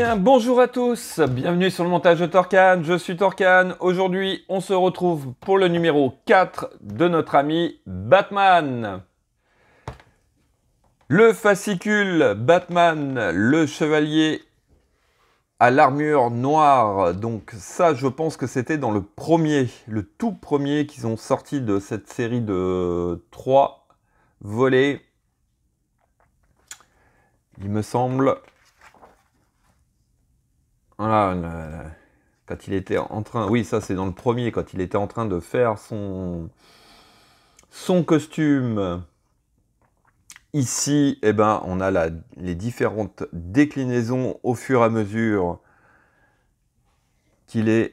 bien, bonjour à tous, bienvenue sur le montage de Torcan, je suis Torcan. Aujourd'hui, on se retrouve pour le numéro 4 de notre ami Batman. Le fascicule Batman, le chevalier à l'armure noire. Donc ça, je pense que c'était dans le tout premier qu'ils ont sorti de cette série de 3 volets. Il me semble... Voilà, quand il était en train... Oui, ça c'est dans le premier, quand il était en train de faire son costume. Ici, eh ben, on a les différentes déclinaisons au fur et à mesure que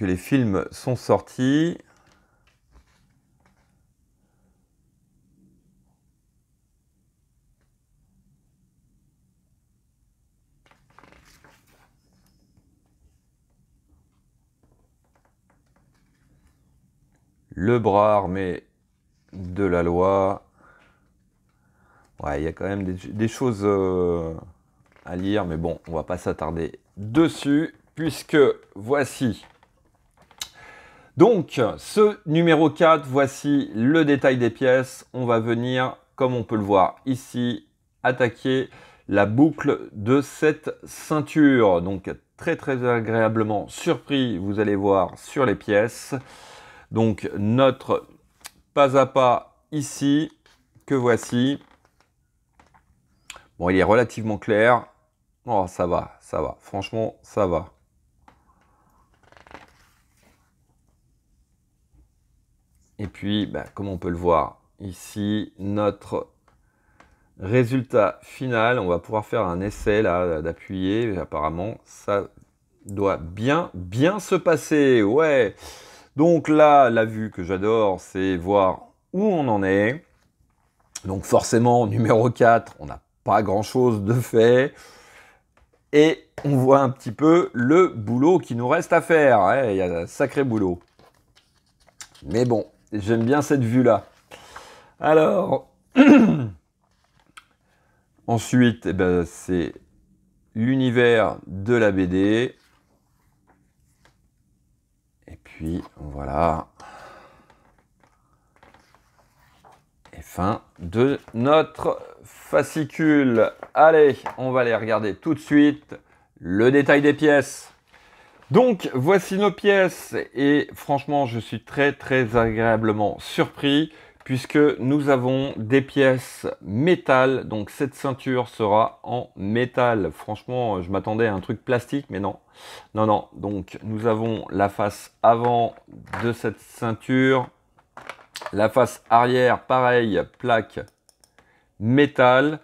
les films sont sortis. Le bras armé de la loi. Ouais, il y a quand même des choses à lire, mais bon, on va pas s'attarder dessus, puisque voici. Donc, ce numéro 4, voici le détail des pièces. On va venir, comme on peut le voir ici, attaquer la boucle de cette ceinture. Donc, très très agréablement surpris, vous allez voir, sur les pièces. Donc, notre pas à pas ici, que voici. Bon, il est relativement clair. Oh, ça va, ça va. Franchement, ça va. Et puis, bah, comme on peut le voir ici, notre résultat final, on va pouvoir faire un essai là d'appuyer. Apparemment, ça doit bien se passer. Ouais. Donc là, la vue que j'adore, c'est voir où on en est. Donc forcément, numéro 4, on n'a pas grand-chose de fait. Et on voit un petit peu le boulot qui nous reste à faire. Ouais, il y a un sacré boulot. Mais bon, j'aime bien cette vue-là. Alors, ensuite, eh ben, c'est l'univers de la BD. Et puis, voilà. Et fin de notre fascicule. Allez, on va aller regarder tout de suite le détail des pièces. Donc, voici nos pièces. Et franchement, je suis très très agréablement surpris, puisque nous avons des pièces métal. Donc cette ceinture sera en métal. Franchement, je m'attendais à un truc plastique, mais non. Non, non. Donc nous avons la face avant de cette ceinture. La face arrière, pareil, plaque métal.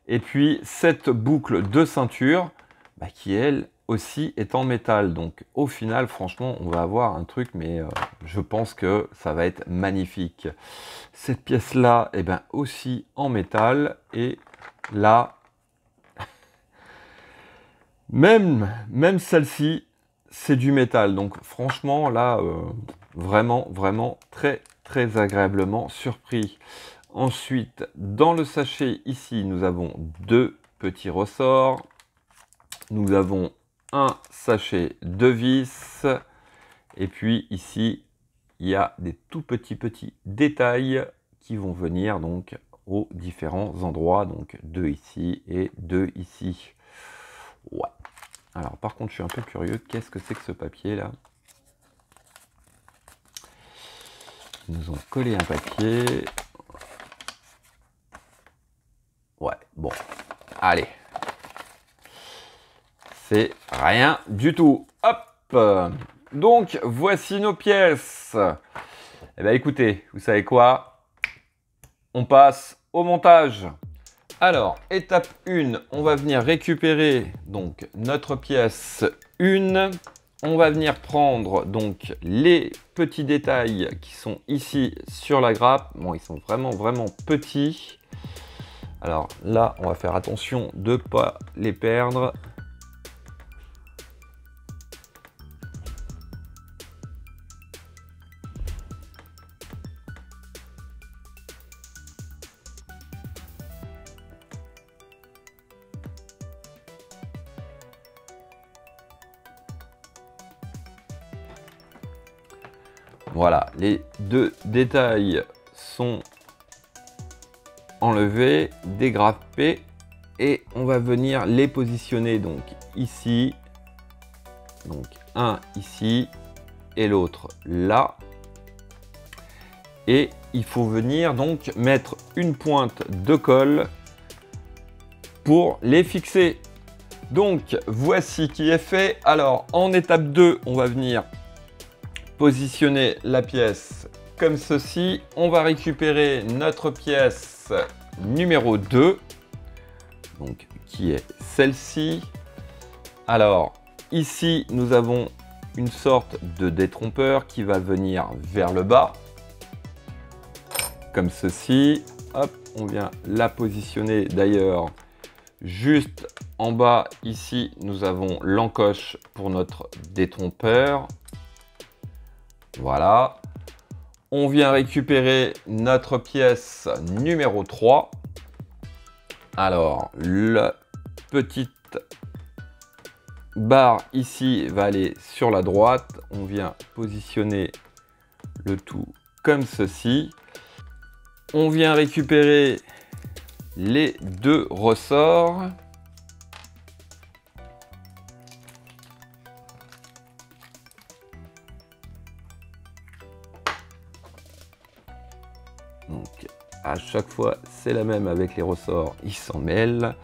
Et puis cette boucle de ceinture, bah, qui elle aussi est en métal. Donc au final, franchement, on va avoir un truc, mais je pense que ça va être magnifique. Cette pièce-là, eh ben, aussi en métal. Et là, même celle-ci, c'est du métal. Donc franchement, là, vraiment très très agréablement surpris. Ensuite, dans le sachet, ici, nous avons 2 petits ressorts. Nous avons un sachet de vis. Et puis ici, il y a des tout petits détails qui vont venir donc aux différents endroits. Donc 2 ici et 2 ici. Ouais. Alors par contre, je suis un peu curieux. Qu'est-ce que c'est que ce papier là? Ils nous ont collé un papier. Ouais, bon. Allez. C'est rien du tout. Hop. Donc, voici nos pièces. Eh bien, écoutez, vous savez quoi? On passe au montage. Alors, étape 1, on va venir récupérer donc notre pièce 1. On va venir prendre donc les petits détails qui sont ici sur la grappe. Bon, ils sont vraiment petits. Alors là, on va faire attention de ne pas les perdre. Voilà, les deux détails sont enlevés, dégrappés, et on va venir les positionner donc ici, donc un ici et l'autre là. Et il faut venir donc mettre une pointe de colle pour les fixer. Donc voici qui est fait. Alors en étape 2, on va venir positionner la pièce comme ceci. On va récupérer notre pièce numéro 2, donc qui est celle-ci. Alors ici, nous avons une sorte de détrompeur qui va venir vers le bas, comme ceci. Hop, on vient la positionner d'ailleurs juste en bas. Ici, nous avons l'encoche pour notre détrompeur. Voilà. On vient récupérer notre pièce numéro 3. Alors, la petite barre ici va aller sur la droite. On vient positionner le tout comme ceci. On vient récupérer les deux ressorts. Donc à chaque fois c'est la même avec les ressorts, ils s'en mêlent.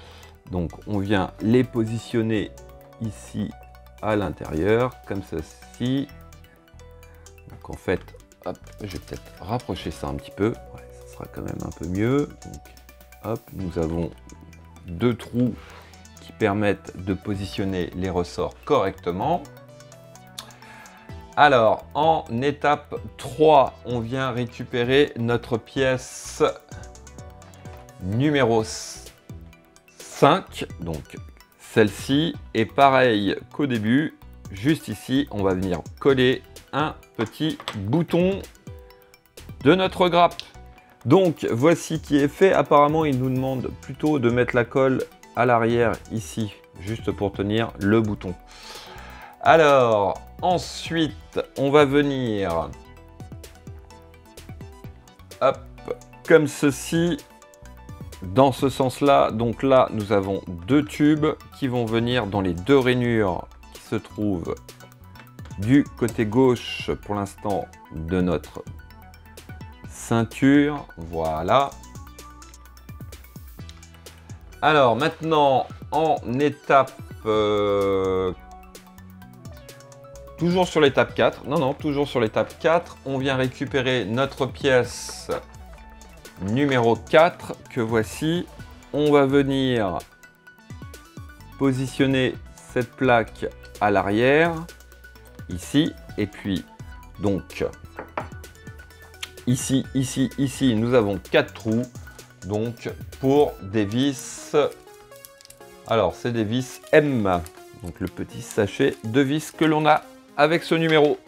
Donc on vient les positionner ici à l'intérieur comme ceci. Donc en fait, hop, je vais peut-être rapprocher ça un petit peu. Ouais, ça sera quand même un peu mieux. Donc hop, nous avons deux trous qui permettent de positionner les ressorts correctement. Alors, en étape 3, on vient récupérer notre pièce numéro 5, donc celle-ci. Et pareil qu'au début, juste ici, on va venir coller un petit bouton de notre grappe. Donc, voici qui est fait. Apparemment, il nous demande plutôt de mettre la colle à l'arrière ici, juste pour tenir le bouton. Alors, ensuite, on va venir, hop, comme ceci, dans ce sens-là. Donc là, nous avons deux tubes qui vont venir dans les deux rainures qui se trouvent du côté gauche, pour l'instant, de notre ceinture. Voilà. Alors, maintenant, en étape... toujours sur l'étape 4, toujours sur l'étape 4, on vient récupérer notre pièce numéro 4 que voici. On va venir positionner cette plaque à l'arrière, ici, et puis donc ici, ici, nous avons 4 trous, donc pour des vis, alors c'est des vis M, donc le petit sachet de vis que l'on a avec ce numéro.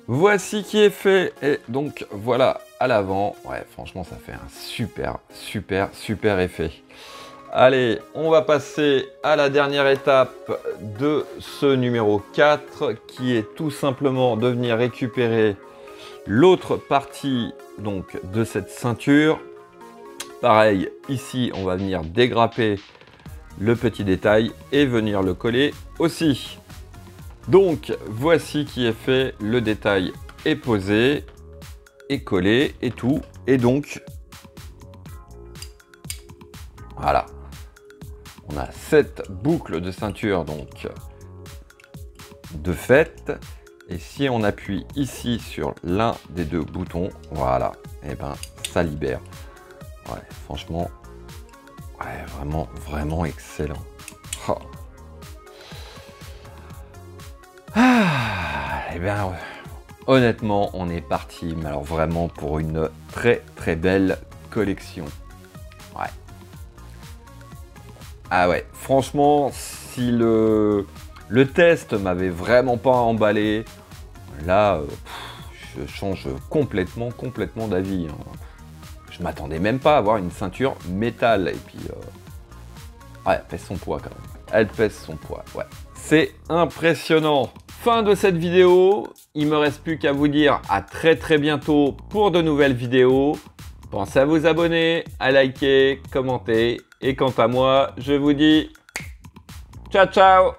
Voici qui est fait, et donc voilà à l'avant. Ouais, franchement ça fait un super effet. Allez, on va passer à la dernière étape de ce numéro 4 qui est tout simplement de venir récupérer l'autre partie donc de cette ceinture. Pareil, ici on va venir dégrapper le petit détail et venir le coller aussi. Donc voici qui est fait, le détail est posé, est collé et tout. Et donc, voilà, on a cette boucle de ceinture donc de fait. Et si on appuie ici sur l'un des deux boutons, voilà, et ben ça libère. Ouais, franchement, ouais, vraiment excellent. Oh. Et bien, honnêtement, on est parti, mais alors vraiment pour une très belle collection. Ouais. Ah ouais, franchement, si le test m'avait vraiment pas emballé, là, je change complètement d'avis. Hein. Je m'attendais même pas à avoir une ceinture métal. Et puis, ouais, elle pèse son poids quand même. Elle pèse son poids, ouais. C'est impressionnant. Fin de cette vidéo. Il me reste plus qu'à vous dire à très bientôt pour de nouvelles vidéos. Pensez à vous abonner, à liker, commenter. Et quant à moi, je vous dis ciao ciao!